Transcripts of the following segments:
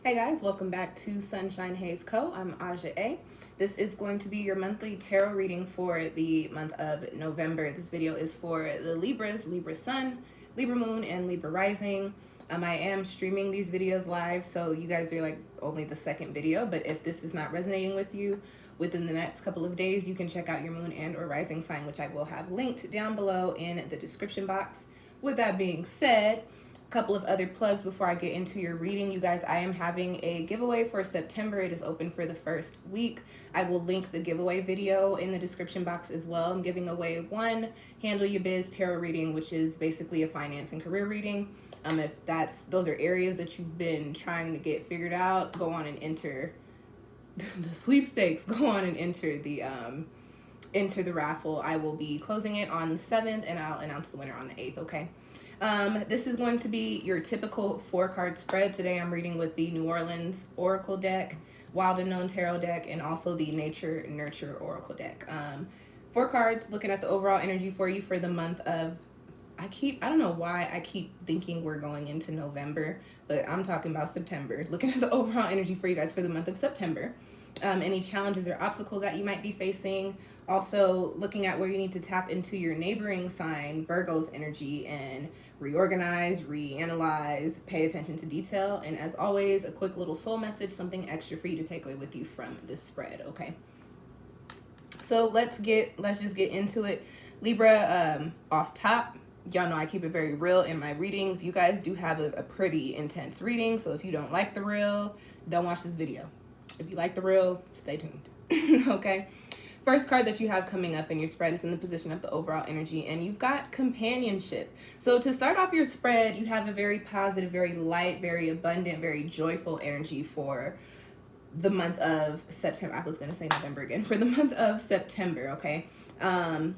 Hey guys, welcome back to SunshinehazeCo. I'm Aja A. This is going to be your monthly tarot reading for the month of November. This video is for the Libras, Libra Sun, Libra Moon, and Libra Rising. I am streaming these videos live, so you guys are like only the second video, but if this is not resonating with you within the next couple of days, you can check out your moon and or rising sign, which I will have linked down below in the description box. With that being said, couple of other plugs before I get into your reading. You guys, I am having a giveaway for September. It is open for the first week. I will link the giveaway video in the description box as well. I'm giving away one Handle Your Biz tarot reading, which is basically a finance and career reading. If those are areas that you've been trying to get figured out, go on and enter the sweepstakes. Go on and enter the raffle. I will be closing it on the 7th and I'll announce the winner on the 8th, okay? This is going to be your typical 4-card spread. Today I'm reading with the New Orleans Oracle deck, Wild Unknown Tarot deck, and also the Nature Nurture Oracle deck. 4 cards looking at the overall energy for you for the month of, I don't know why I keep thinking we're going into November, but I'm talking about September. Looking at the overall energy for you guys for the month of September. Any challenges or obstacles that you might be facing. Also looking at where you need to tap into your neighboring sign, Virgo's energy, and reorganize, reanalyze, pay attention to detail. And as always, a quick little soul message, something extra for you to take away with you from this spread, okay? So let's just get into it. Libra, off top, y'all know I keep it very real in my readings. You guys do have a pretty intense reading, so if you don't like the real, don't watch this video. If you like the real, stay tuned. Okay? First card that you have coming up in your spread is in the position of the overall energy, and you've got companionship. So to start off your spread, you have a very positive, very light, very abundant, very joyful energy for the month of September. I was going to say November again. For the month of September, okay? And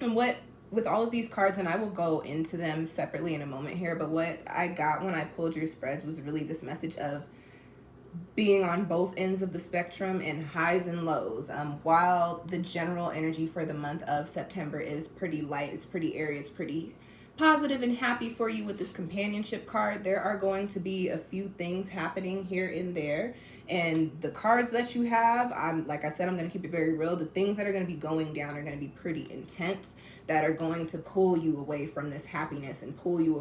with all of these cards, and I will go into them separately in a moment here, but what I got when I pulled your spreads was really this message of being on both ends of the spectrum and highs and lows. While the general energy for the month of September is pretty light, it's pretty airy, it's pretty positive and happy for you with this companionship card, there are going to be a few things happening here and there. And the cards that you have, like I said, I'm going to keep it very real. The things that are going to be going down are going to be pretty intense, that are going to pull you away from this happiness and pull you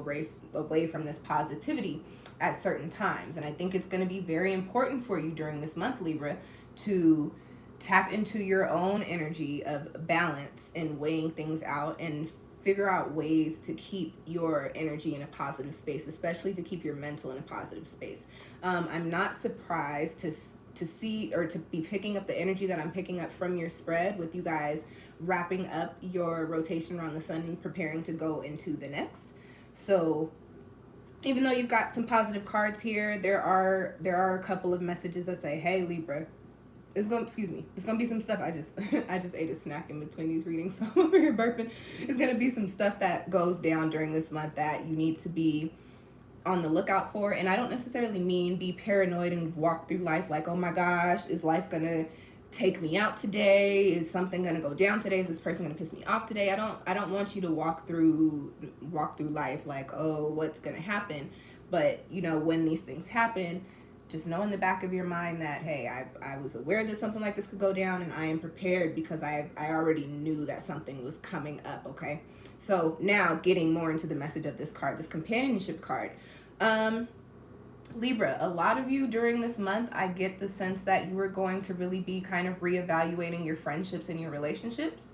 away from this positivity at certain times. And I think it's going to be very important for you during this month, Libra, to tap into your own energy of balance and weighing things out and figure out ways to keep your energy in a positive space, especially to keep your mental in a positive space. I'm not surprised to see or to be picking up the energy that I'm picking up from your spread with you guys wrapping up your rotation around the sun and preparing to go into the next. So even though you've got some positive cards here, there are a couple of messages that say, hey Libra, it's gonna be some stuff. I just ate a snack in between these readings, so I'm over here burping. It's gonna be some stuff that goes down during this month that you need to be on the lookout for. And I don't necessarily mean be paranoid and walk through life like, oh my gosh, is life gonna take me out today? Is something gonna go down today? Is this person gonna piss me off today? I don't want you to walk through life like, oh, what's gonna happen? But you know, when these things happen, just know in the back of your mind that, hey, I was aware that something like this could go down, and I am prepared because I already knew that something was coming up, okay? So now getting more into the message of this card, this companionship card. Libra, a lot of you during this month, I get the sense that you are going to really be kind of reevaluating your friendships and your relationships.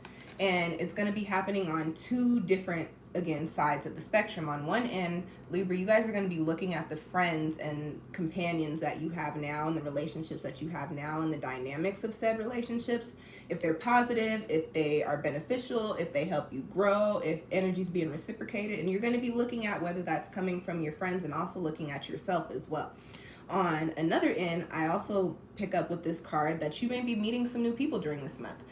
And it's going to be happening on two different, again, sides of the spectrum. On one end, Libra, you guys are going to be looking at the friends and companions that you have now and the relationships that you have now and the dynamics of said relationships. If they're positive, if they are beneficial, if they help you grow, if energy's being reciprocated. And you're going to be looking at whether that's coming from your friends and also looking at yourself as well. On another end, I also pick up with this card that you may be meeting some new people during this month.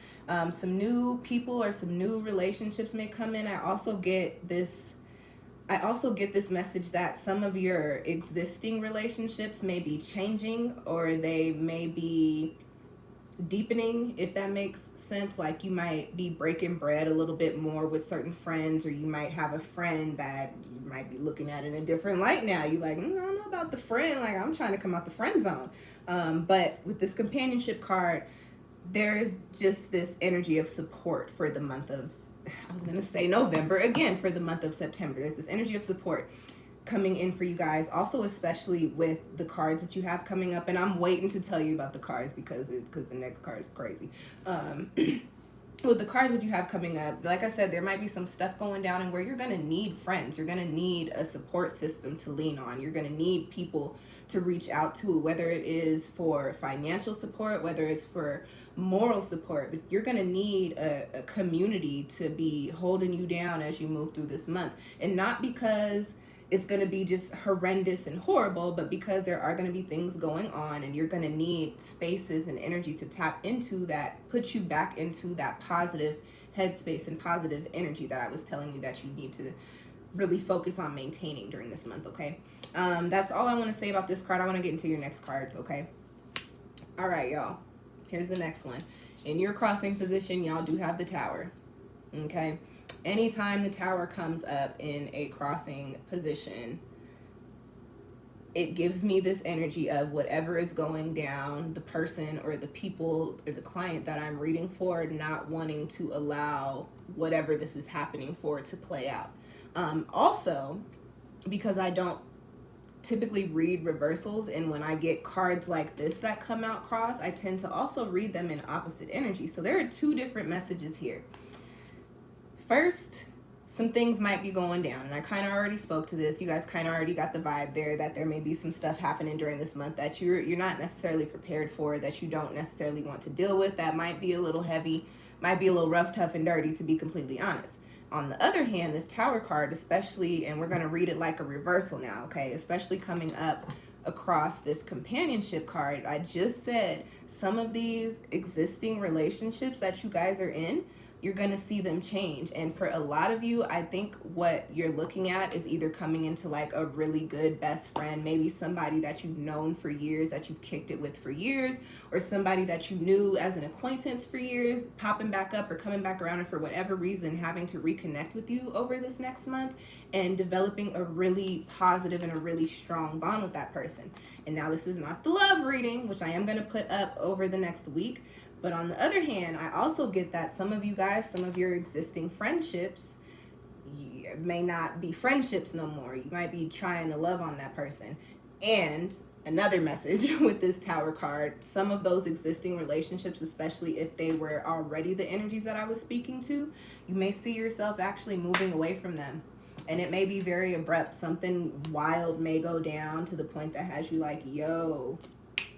Some new people or some new relationships may come in. I also get this message that some of your existing relationships may be changing, or they may be deepening, if that makes sense. Like you might be breaking bread a little bit more with certain friends, or you might have a friend that you might be looking at in a different light now. You like, I don't know about the friend, like I'm trying to come out the friend zone. But with this companionship card, there is just this energy of support for the month of, I was gonna say November again, for the month of September. There's this energy of support coming in for you guys, also especially with the cards that you have coming up. And I'm waiting to tell you about the cards because the next card is crazy. With the cards that you have coming up, like I said, there might be some stuff going down and where you're going to need friends. You're going to need a support system to lean on. You're going to need people to reach out to, whether it is for financial support, whether it's for moral support. But you're going to need a community to be holding you down as you move through this month. And not because it's going to be just horrendous and horrible, but because there are going to be things going on, and you're going to need spaces and energy to tap into that, put you back into that positive headspace and positive energy that I was telling you that you need to really focus on maintaining during this month, okay? That's all I want to say about this card. I want to get into your next cards, okay? All right, y'all. Here's the next one. In your crossing position, y'all do have the Tower, okay? Anytime the Tower comes up in a crossing position, it gives me this energy of whatever is going down, the person or the people or the client that I'm reading for not wanting to allow whatever this is happening for to play out. Also, because I don't typically read reversals, and when I get cards like this that come out cross, I tend to also read them in opposite energy. So there are two different messages here. First, some things might be going down, and I kind of already spoke to this. You guys kind of already got the vibe there that there may be some stuff happening during this month that you're not necessarily prepared for, that you don't necessarily want to deal with, that might be a little heavy, might be a little rough, tough, and dirty, to be completely honest. On the other hand, this Tower card, especially, and we're going to read it like a reversal now, okay, especially coming up across this companionship card, I just said some of these existing relationships that you guys are in, you're going to see them change. And for a lot of you, I think what you're looking at is either coming into like a really good best friend, maybe somebody that you've known for years, that you've kicked it with for years, or somebody that you knew as an acquaintance for years, popping back up or coming back around, and for whatever reason having to reconnect with you over this next month and developing a really positive and a really strong bond with that person. And now this is not the love reading, which I am going to put up over the next week. But on the other hand, I also get that some of you guys, some of your existing friendships may not be friendships no more. You might be trying to love on that person. And another message with this Tower card, some of those existing relationships, especially if they were already the energies that I was speaking to, you may see yourself actually moving away from them. And it may be very abrupt. Something wild may go down to the point that has you like, yo,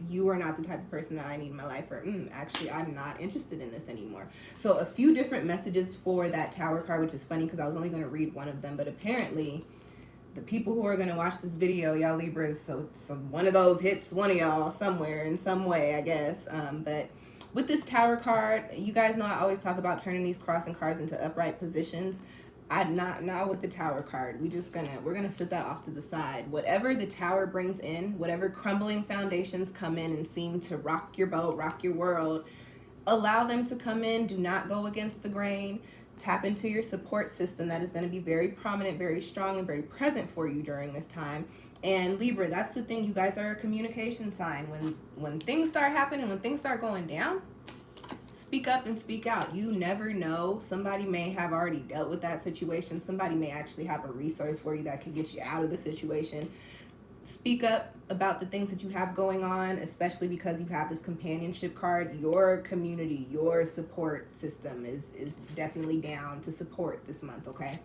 you are not the type of person that I need in my life, or actually I'm not interested in this anymore. So a few different messages for that Tower card, which is funny because I was only going to read one of them, but apparently the people who are going to watch this video, y'all Libras, so one of those hits one of y'all somewhere in some way, I guess. But with this Tower card, you guys know I always talk about turning these crossing cards into upright positions. Not with the Tower card. We're gonna set that off to the side. Whatever the Tower brings in, whatever crumbling foundations come in and seem to rock your boat, rock your world, allow them to come in. Do not go against the grain. Tap into your support system that is going to be very prominent, very strong, and very present for you during this time. And Libra, that's the thing. You guys are a communication sign. When things start happening, when things start going down, speak up and speak out. You never know. Somebody may have already dealt with that situation. Somebody may actually have a resource for you that could get you out of the situation. Speak up about the things that you have going on, especially because you have this companionship card. Your community, your support system is definitely down to support this month, okay?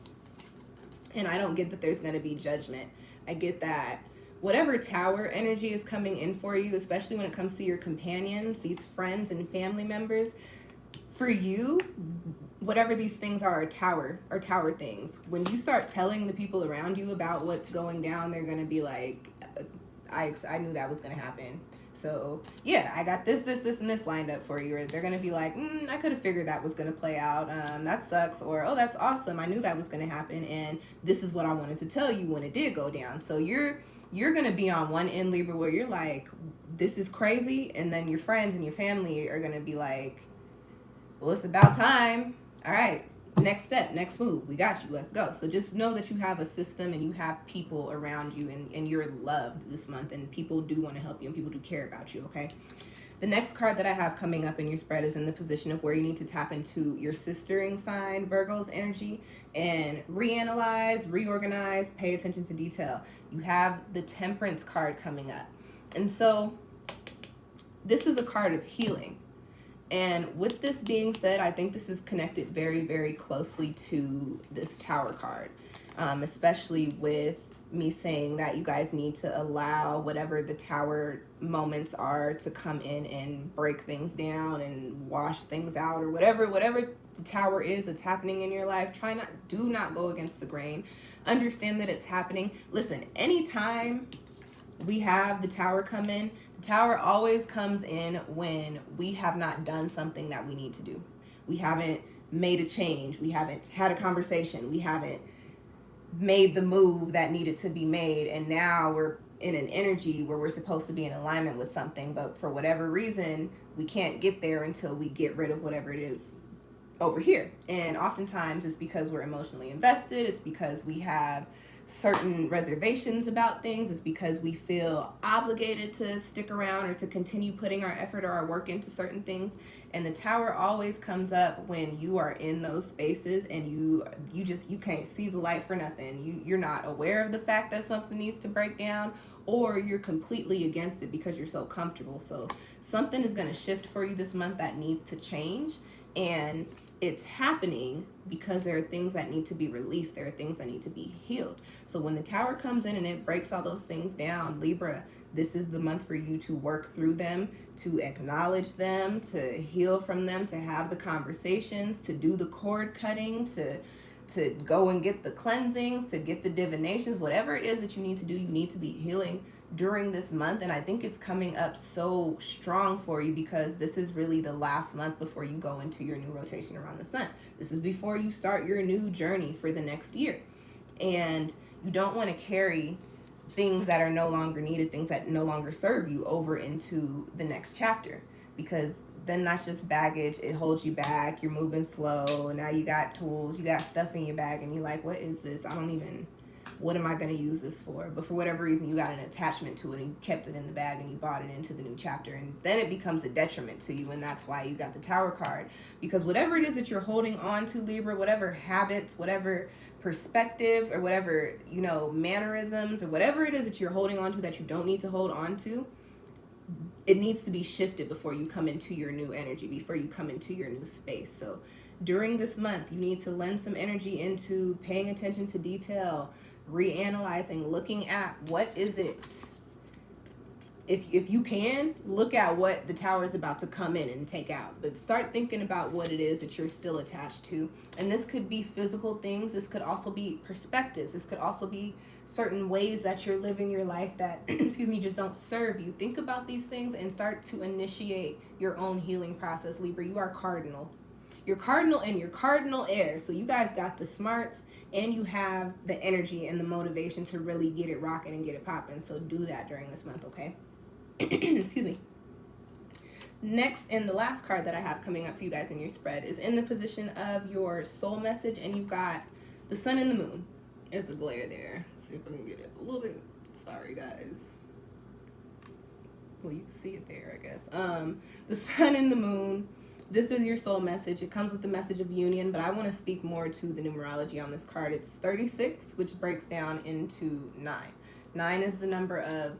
And I don't get that there's going to be judgment. I get that whatever Tower energy is coming in for you, especially when it comes to your companions, these friends and family members, for you, whatever these things are tower things. When you start telling the people around you about what's going down, they're going to be like, I knew that was going to happen. So yeah, I got this, and this lined up for you. Or they're going to be like, I could have figured that was going to play out. That sucks. Or, oh, that's awesome. I knew that was going to happen. And this is what I wanted to tell you when it did go down. So you're you're going to be on one end, Libra, where you're like, this is crazy. And then your friends and your family are going to be like, well, it's about time. All right, next step, next move. We got you. Let's go. So just know that you have a system and you have people around you, and you're loved this month, and people do want to help you and people do care about you, okay? The next card that I have coming up in your spread is in the position of where you need to tap into your sistering sign, Virgo's energy, and reanalyze, reorganize, pay attention to detail. You have the Temperance card coming up. And so this is a card of healing. And with this being said, I think this is connected very, very closely to this Tower card, especially with me saying that you guys need to allow whatever the Tower moments are to come in and break things down and wash things out, or whatever the Tower is that's happening in your life. Do not go against the grain. Understand that it's happening. Listen, anytime we have the Tower come in, the Tower always comes in when we have not done something that we need to do. We haven't made a change. We haven't had a conversation. We haven't made the move that needed to be made, and now we're in an energy where we're supposed to be in alignment with something, but for whatever reason we can't get there until we get rid of whatever it is over here. And oftentimes it's because we're emotionally invested. It's because we have certain reservations about things. It's because we feel obligated to stick around or to continue putting our effort or our work into certain things. And the Tower always comes up when you are in those spaces and you can't see the light for nothing. You're not aware of the fact that something needs to break down, or you're completely against it because you're so comfortable. So something is going to shift for you this month that needs to change, and it's happening because there are things that need to be released. There are things that need to be healed. So when the Tower comes in and it breaks all those things down, Libra, this is the month for you to work through them, to acknowledge them, to heal from them, to have the conversations, to do the cord cutting, to go and get the cleansings, to get the divinations. Whatever it is that you need to do, you need to be healing during this month. And I think it's coming up so strong for you because this is really the last month before you go into your new rotation around the sun. This is before you start your new journey for the next year. And you don't want to carry things that are no longer needed, things that no longer serve you, over into the next chapter, because then that's just baggage. It holds you back. You're moving slow. Now you got tools, you got stuff in your bag, and you're like, what is this? What am I going to use this for? But for whatever reason, you got an attachment to it and you kept it in the bag and you bought it into the new chapter. And then it becomes a detriment to you. And that's why you got the Tower card. Because whatever it is that you're holding on to, Libra, whatever habits, whatever perspectives, or whatever, mannerisms, or whatever it is that you're holding on to that you don't need to hold on to, it needs to be shifted before you come into your new energy, before you come into your new space. So during this month, you need to lend some energy into paying attention to detail, reanalyzing, looking at what is it. If you can, look at what the Tower is about to come in and take out, but start thinking about what it is that you're still attached to. And this could be physical things. This could also be perspectives. This could also be certain ways that you're living your life that just don't serve you. Think about these things and start to initiate your own healing process. Libra, you are cardinal. You're cardinal and you're cardinal air. So you guys got the smarts and you have the energy and the motivation to really get it rocking and get it popping. So do that during this month, okay? Excuse me. Next, and the last card that I have coming up for you guys in your spread is in the position of your soul message, and you've got the sun and the moon. There's a glare there. Let's see if I can get it a little bit. Sorry, guys. Well, you can see it there, I guess. The sun and the moon. This is your soul message. It comes with the message of union, but I want to speak more to the numerology on this card. It's 36, which breaks down into 9. 9 is the number of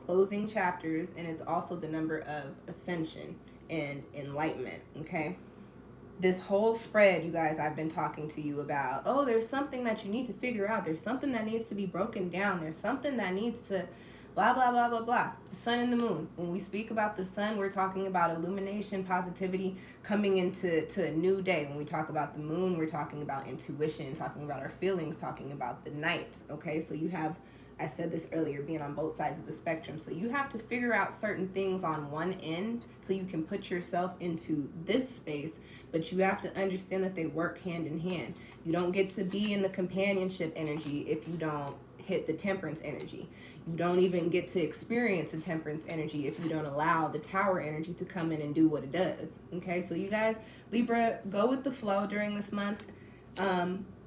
closing chapters, and it's also the number of ascension and enlightenment, okay? This whole spread, you guys, I've been talking to you about, there's something that you need to figure out. There's something that needs to be broken down. There's something that needs to blah, blah, blah, blah, blah. The sun and the moon. When we speak about the sun, we're talking about illumination, positivity, coming into a new day. When we talk about the moon, we're talking about intuition, talking about our feelings, talking about the night, okay? So you have, I said this earlier, being on both sides of the spectrum. So you have to figure out certain things on one end so you can put yourself into this space, but you have to understand that they work hand in hand. You don't get to be in the companionship energy if you don't hit the temperance energy. You don't even get to experience the temperance energy if you don't allow the tower energy to come in and do what it does. Okay, so you guys, Libra, go with the flow during this month.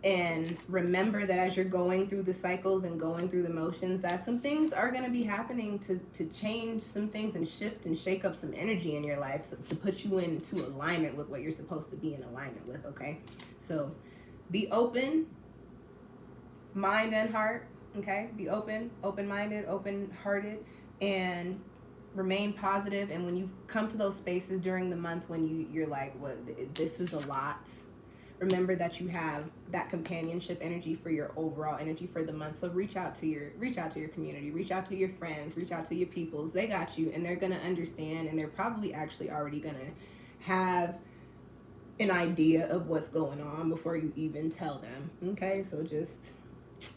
And remember that as you're going through the cycles and going through the motions, that some things are going to be happening to change some things and shift and shake up some energy in your life, so to put you into alignment with what you're supposed to be in alignment with. Okay, so be open, mind and heart. Okay, be open-minded, open-hearted, and remain positive. And when you come to those spaces during the month when you're like, what, this is a lot, remember that you have that companionship energy for your overall energy for the month. So reach out to your community, reach out to your friends, reach out to your peoples. They got you, and they're gonna understand, and they're probably actually already gonna have an idea of what's going on before you even tell them. Okay, so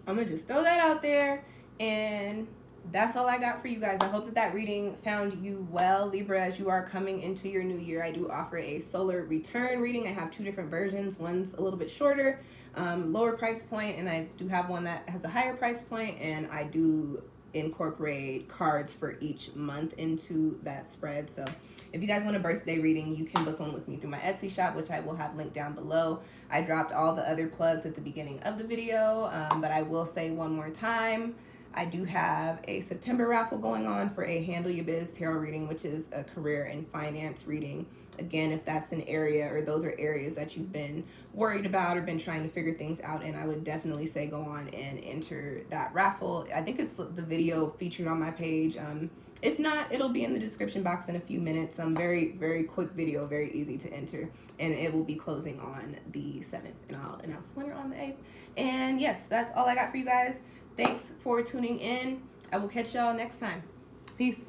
I'm gonna just throw that out there, and that's all I got for you guys. I hope that reading found you well, Libra, as you are coming into your new year. I do offer a solar return reading. I have two different versions. One's a little bit shorter, lower price point, and I do have one that has a higher price point, and I do incorporate cards for each month into that spread. So if you guys want a birthday reading, you can book one with me through my Etsy shop, which I will have linked down below. I dropped all the other plugs at the beginning of the video, but I will say one more time, I do have a September raffle going on for a Handle Your Biz tarot reading, which is a career and finance reading. Again, if that's an area, or those are areas that you've been worried about or been trying to figure things out in, I would definitely say go on and enter that raffle. I think it's the video featured on my page. If not, it'll be in the description box in a few minutes. Very, very quick video, very easy to enter. And it will be closing on the 7th. And I'll announce the winner on the 8th. And yes, that's all I got for you guys. Thanks for tuning in. I will catch y'all next time. Peace.